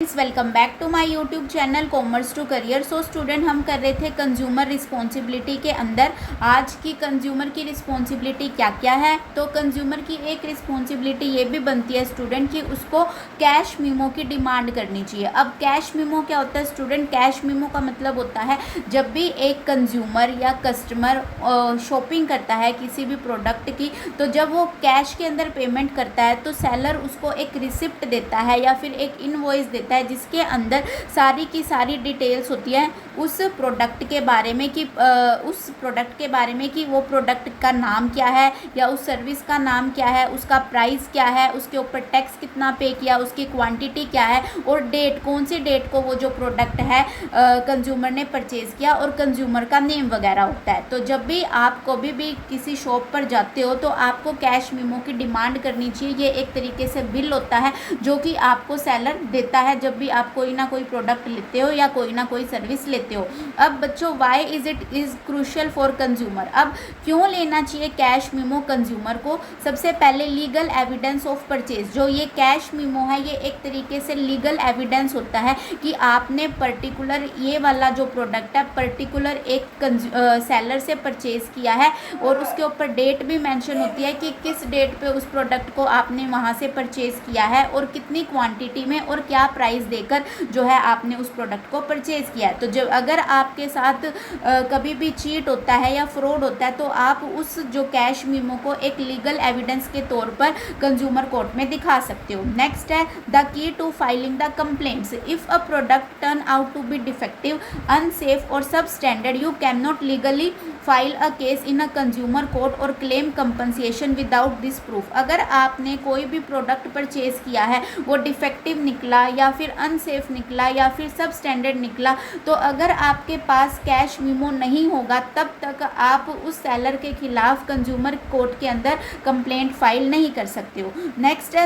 Welcome back to my YouTube channel commerce to career. So student, हम कर रहे थे कंज्यूमर रिस्पॉन्सिबिलिटी के अंदर आज की कंज्यूमर की रिस्पॉन्सिबिलिटी क्या क्या है। तो कंज्यूमर की एक रिस्पॉन्सिबिलिटी ये भी बनती है स्टूडेंट कि उसको कैश मीमो की डिमांड करनी चाहिए। अब कैश मीमो क्या होता है स्टूडेंट? कैश मीमो का मतलब होता है जब भी एक कंज्यूमर या कस्टमर शॉपिंग करता है किसी भी प्रोडक्ट की, तो जब वो कैश के अंदर पेमेंट करता है तो सेलर उसको एक रिसिप्ट देता है या फिर एक इनवॉइस देता है जिसके अंदर सारी की सारी डिटेल्स होती है उस प्रोडक्ट के बारे में कि वो प्रोडक्ट का नाम क्या है या उस सर्विस का नाम क्या है, उसका प्राइस क्या है, उसके ऊपर टैक्स कितना पे किया, उसकी क्वांटिटी क्या है और डेट, कौन सी डेट को वो जो प्रोडक्ट है कंज्यूमर ने परचेज़ किया, और कंज्यूमर का नेम वगैरह होता है। तो जब भी आप कभी भी किसी शॉप पर जाते हो तो आपको कैश मीमो की डिमांड करनी चाहिए। ये एक तरीके से बिल होता है जो कि आपको सेलर देता है जब भी आप कोई ना कोई प्रोडक्ट लेते हो या कोई ना कोई सर्विस लेते हो। अब बच्चों, why is crucial for consumer? अब क्यों लेना चाहिए कैश मीमो कंज्यूमर को? सबसे पहले लीगल एविडेंस ऑफ परचेज। जो ये कैश मीमो है ये एक तरीके से लीगल एविडेंस होता है कि आपने पर्टिकुलर ये वाला जो प्रोडक्ट है पर्टिकुलर एक सेलर से परचेज़ किया है, और उसके ऊपर डेट भी मेंशन होती है कि किस डेट पे उस प्रोडक्ट को आपने वहाँ से परचेज़ किया है और कितनी क्वांटिटी में और क्या प्राइस देकर जो है आपने उस प्रोडक्ट को परचेज़ किया है। तो जब अगर आपके साथ कभी भी चीट होता है या फ्रॉड होता है तो आप उस जो कैश मीमो को एक लीगल एविडेंस के तौर पर कंज्यूमर कोर्ट में दिखा सकते हो। नेक्स्ट है the key to filing the complaints. If a product turn out to be defective, unsafe और substandard, you can not legally file a case in a consumer court और claim compensation without this proof. अगर आपने कोई भी product purchase किया है, वो defective निकला या फिर अनसेफ निकला या फिर सब स्टैंडर्ड निकला, तो अगर आपके पास कैश मीमो नहीं होगा तब तक आप उस सेलर के खिलाफ कंज्यूमर कोर्ट के अंदर कंप्लेंट फाइल नहीं कर सकते हो। नेक्स्ट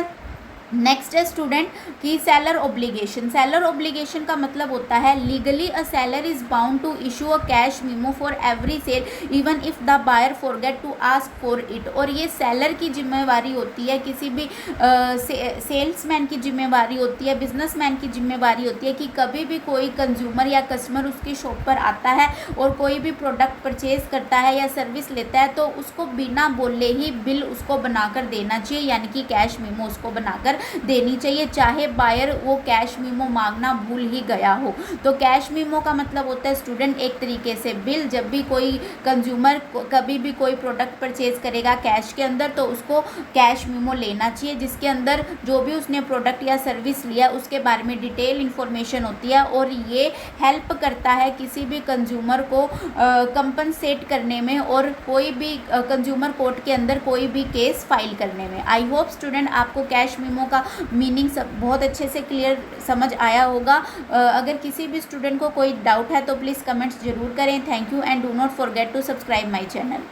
है स्टूडेंट कि सेलर ऑब्लिगेशन। सेलर ऑब्लिगेशन का मतलब होता है legally a seller is bound to issue a cash memo for every sale even if the buyer forget to ask for it. और ये सेलर की जिम्मेवारी होती है, किसी भी सेल्समैन की जिम्मेवारी होती है, बिजनेसमैन की जिम्मेवारी होती है कि कभी भी कोई कंज्यूमर या कस्टमर उसकी शॉप पर आता है और कोई भी प्रोडक्ट परचेज करता है या सर्विस लेता है तो उसको बिना बोले ही बिल उसको बनाकर देना चाहिए, यानी कि कैश मीमो उसको बनाकर देनी चाहिए, चाहे बायर वो कैश मीमो मांगना भूल ही गया हो। तो कैश मीमो का मतलब होता है स्टूडेंट एक तरीके से बिल। जब भी कोई कंज्यूमर कभी भी कोई प्रोडक्ट परचेज करेगा कैश के अंदर तो उसको कैश मीमो लेना चाहिए, जिसके अंदर जो भी उसने प्रोडक्ट या सर्विस लिया उसके बारे में डिटेल इन्फॉर्मेशन होती है, और ये हेल्प करता है किसी भी कंज्यूमर को कंपनसेट करने में और कोई भी कंज्यूमर कोर्ट के अंदर कोई भी केस फाइल करने में। आई होप स्टूडेंट आपको कैश मीमो का मीनिंग सब बहुत अच्छे से क्लियर समझ आया होगा। अगर किसी भी स्टूडेंट को कोई डाउट है तो प्लीज़ कमेंट्स जरूर करें। Thank you and do not forget to subscribe my channel.